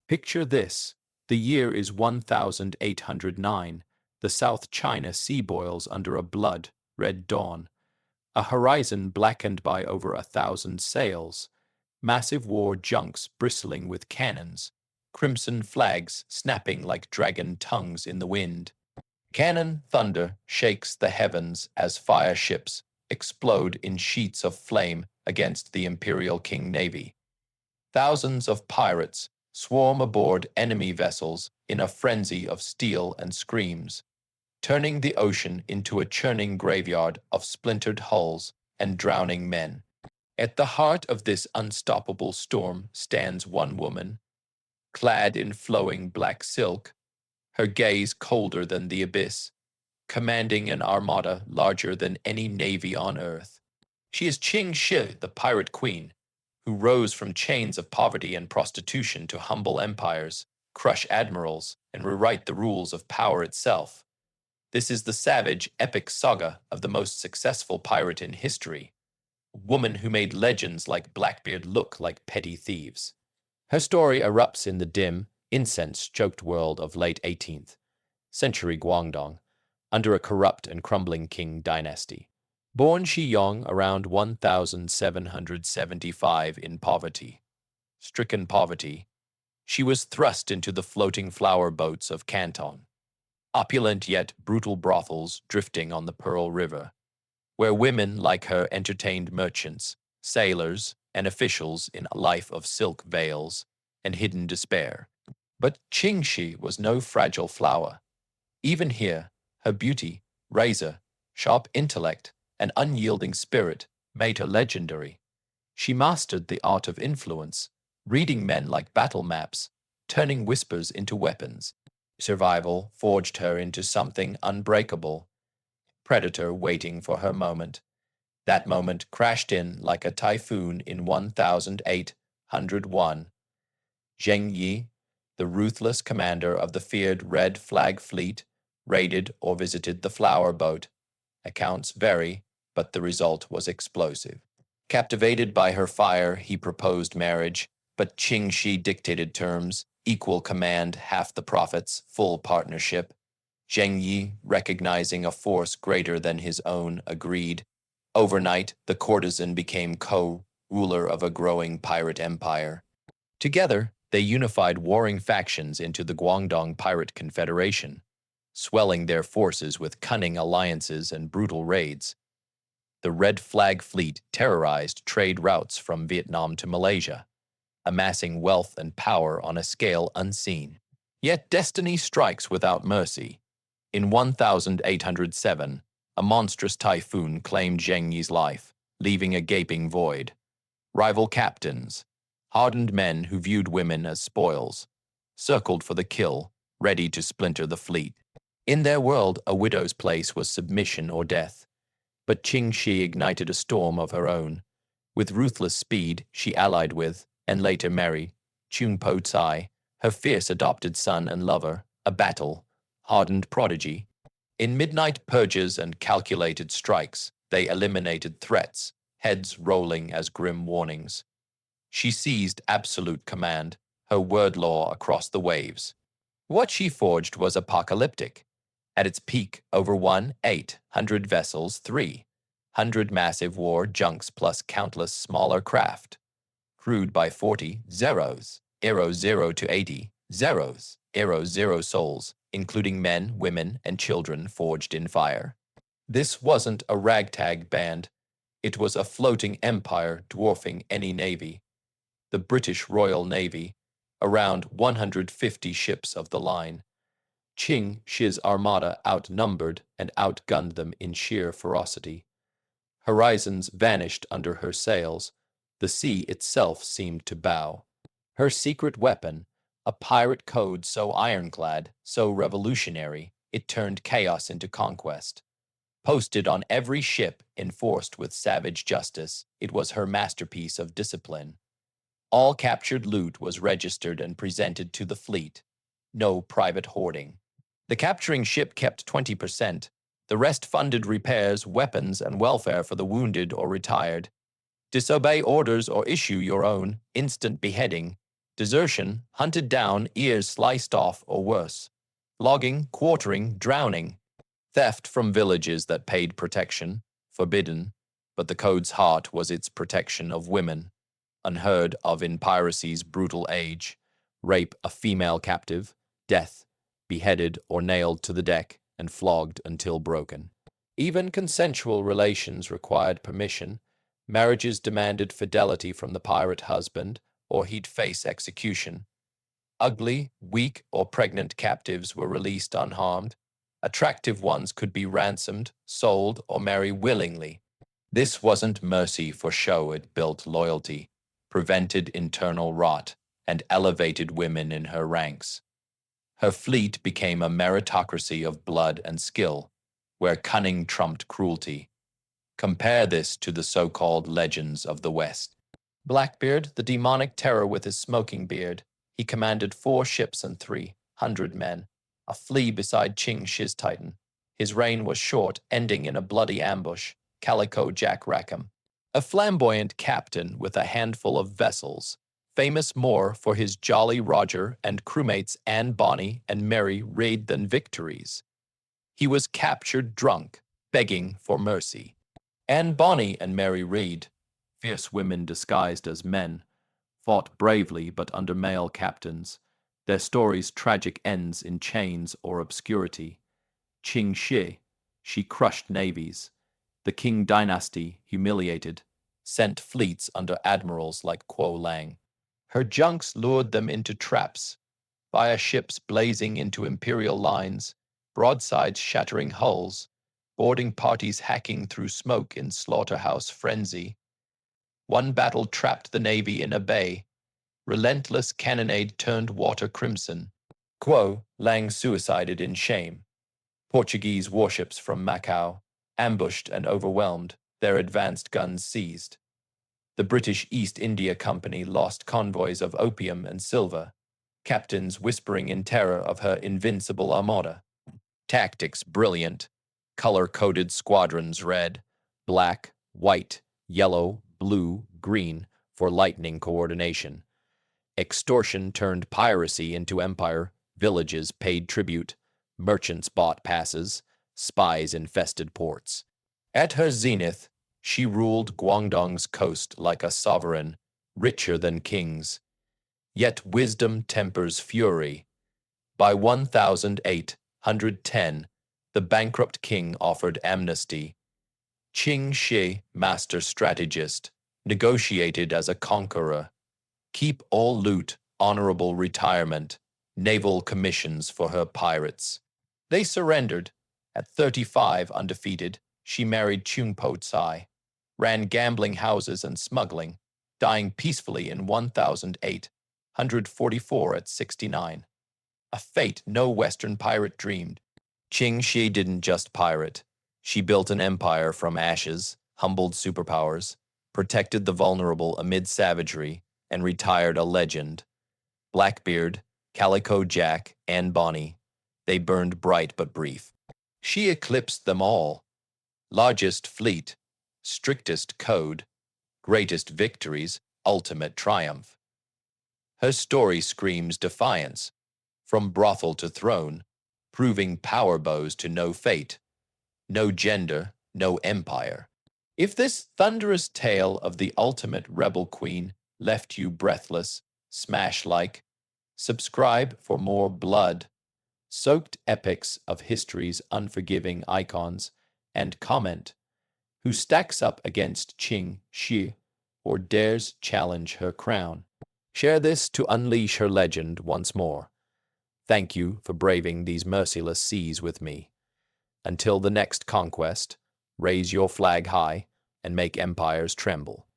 Picture this. The year is 1809. The South China Sea boils under a blood-red dawn. A horizon blackened by over 1,000 sails. Massive war junks bristling with cannons. Crimson flags snapping like dragon tongues in the wind. Cannon thunder shakes the heavens as fire ships explode in sheets of flame against the Imperial Qing Navy. Thousands of pirates swarm aboard enemy vessels in a frenzy of steel and screams, turning the ocean into a churning graveyard of splintered hulls and drowning men. At the heart of this unstoppable storm stands one woman, clad in flowing black silk, her gaze colder than the abyss, commanding an armada larger than any navy on earth. She is Ching Shih, the pirate queen, who rose from chains of poverty and prostitution to humble empires, crush admirals, and rewrite the rules of power itself. This is the savage, epic saga of the most successful pirate in history, a woman who made legends like Blackbeard look like petty thieves. Her story erupts in the dim, incense-choked world of late 18th century Guangdong, under a corrupt and crumbling Qing dynasty. Born Shiyong around 1775 in poverty, stricken poverty, she was thrust into the floating flower boats of Canton, opulent yet brutal brothels drifting on the Pearl River, where women like her entertained merchants, sailors, and officials in a life of silk veils and hidden despair. But Ching Shih was no fragile flower. Even here, her beauty, razor, sharp intellect, and unyielding spirit made her legendary. She mastered the art of influence, reading men like battle maps, turning whispers into weapons. Survival forged her into something unbreakable, predator waiting for her moment. That moment crashed in like a typhoon in 1801. Zheng Yi, the ruthless commander of the feared Red Flag Fleet, raided or visited the flower boat. Accounts vary, but the result was explosive. Captivated by her fire, he proposed marriage, but Ching Shih dictated terms: equal command, half the profits, full partnership. Zheng Yi, recognizing a force greater than his own, agreed. Overnight, the courtesan became co-ruler of a growing pirate empire. Together, they unified warring factions into the Guangdong Pirate Confederation, swelling their forces with cunning alliances and brutal raids. The Red Flag Fleet terrorized trade routes from Vietnam to Malaysia, amassing wealth and power on a scale unseen. Yet destiny strikes without mercy. In 1807, a monstrous typhoon claimed Zheng Yi's life, leaving a gaping void. Rival captains, hardened men who viewed women as spoils, circled for the kill, ready to splinter the fleet. In their world, a widow's place was submission or death. But Ching Shih ignited a storm of her own. With ruthless speed, she allied with, and later married, Chung Po Tsai, her fierce adopted son and lover, a battle-hardened prodigy. In midnight purges and calculated strikes, they eliminated threats, heads rolling as grim warnings. She seized absolute command, her word law across the waves. What she forged was apocalyptic. At its peak, over 1,800 vessels, 300 massive war junks plus countless smaller craft. Crewed by 40 zeros, arrow 0 to 80, zeros, arrow 0 souls, including men, women, and children forged in fire. This wasn't a ragtag band. It was a floating empire dwarfing any navy. The British Royal Navy, around 150 ships of the line. Ching Shih's armada outnumbered and outgunned them in sheer ferocity. Horizons vanished under her sails. The sea itself seemed to bow. Her secret weapon, a pirate code so ironclad, so revolutionary, it turned chaos into conquest. Posted on every ship, enforced with savage justice, it was her masterpiece of discipline. All captured loot was registered and presented to the fleet. No private hoarding. The capturing ship kept 20%. The rest funded repairs, weapons, and welfare for the wounded or retired. Disobey orders or issue your own, instant beheading. Desertion, hunted down, ears sliced off or worse. Logging, quartering, drowning. Theft from villages that paid protection, forbidden, but the code's heart was its protection of women, unheard of in piracy's brutal age. Rape a female captive, death, beheaded or nailed to the deck and flogged until broken. Even consensual relations required permission. Marriages demanded fidelity from the pirate husband, or he'd face execution. Ugly, weak, or pregnant captives were released unharmed. Attractive ones could be ransomed, sold, or marry willingly. This wasn't mercy for show, it built loyalty, prevented internal rot, and elevated women in her ranks. Her fleet became a meritocracy of blood and skill, where cunning trumped cruelty. Compare this to the so-called legends of the West. Blackbeard, the demonic terror with his smoking beard, he commanded 4 ships and 300 men, a flea beside Ching Shih's Titan. His reign was short, ending in a bloody ambush, Calico Jack Rackham. A flamboyant captain with a handful of vessels, famous more for his Jolly Roger and crewmates Anne Bonny and Mary Reid than victories. He was captured drunk, begging for mercy. Anne Bonny and Mary Reid, fierce women disguised as men, fought bravely but under male captains, their stories' tragic ends in chains or obscurity. Ching Shih, she crushed navies. The Qing dynasty, humiliated, sent fleets under admirals like Kuo Lang. Her junks lured them into traps, via ships blazing into imperial lines, broadsides shattering hulls, boarding parties hacking through smoke in slaughterhouse frenzy. One battle trapped the navy in a bay. Relentless cannonade turned water crimson. Kuo Lang suicided in shame. Portuguese warships from Macau, ambushed and overwhelmed, their advanced guns seized. The British East India Company lost convoys of opium and silver, captains whispering in terror of her invincible Armada. Tactics brilliant, color-coded squadrons red, black, white, yellow, blue, green for lightning coordination. Extortion turned piracy into empire, villages paid tribute, merchants bought passes, spies infested ports. At her zenith, she ruled Guangdong's coast like a sovereign, richer than kings. Yet wisdom tempers fury. By 1810, the bankrupt king offered amnesty. Ching Shih, master strategist, negotiated as a conqueror. Keep all loot, honorable retirement, naval commissions for her pirates. They surrendered. At 35 undefeated, she married Chung Po Tsai, ran gambling houses and smuggling, dying peacefully in 1844 at 69. A fate no Western pirate dreamed. Ching Shih didn't just pirate. She built an empire from ashes, humbled superpowers, protected the vulnerable amid savagery, and retired a legend. Blackbeard, Calico Jack, and Bonny, they burned bright but brief. She eclipsed them all. Largest fleet, strictest code, greatest victories, ultimate triumph. Her story screams defiance, from brothel to throne, proving power bows to no fate, no gender, no empire. If this thunderous tale of the ultimate rebel queen left you breathless, smash like, subscribe for more blood-soaked epics of history's unforgiving icons, and comment who stacks up against Ching Shih or dares challenge her crown. Share this to unleash her legend once more. Thank you for braving these merciless seas with me. Until the next conquest, raise your flag high and make empires tremble.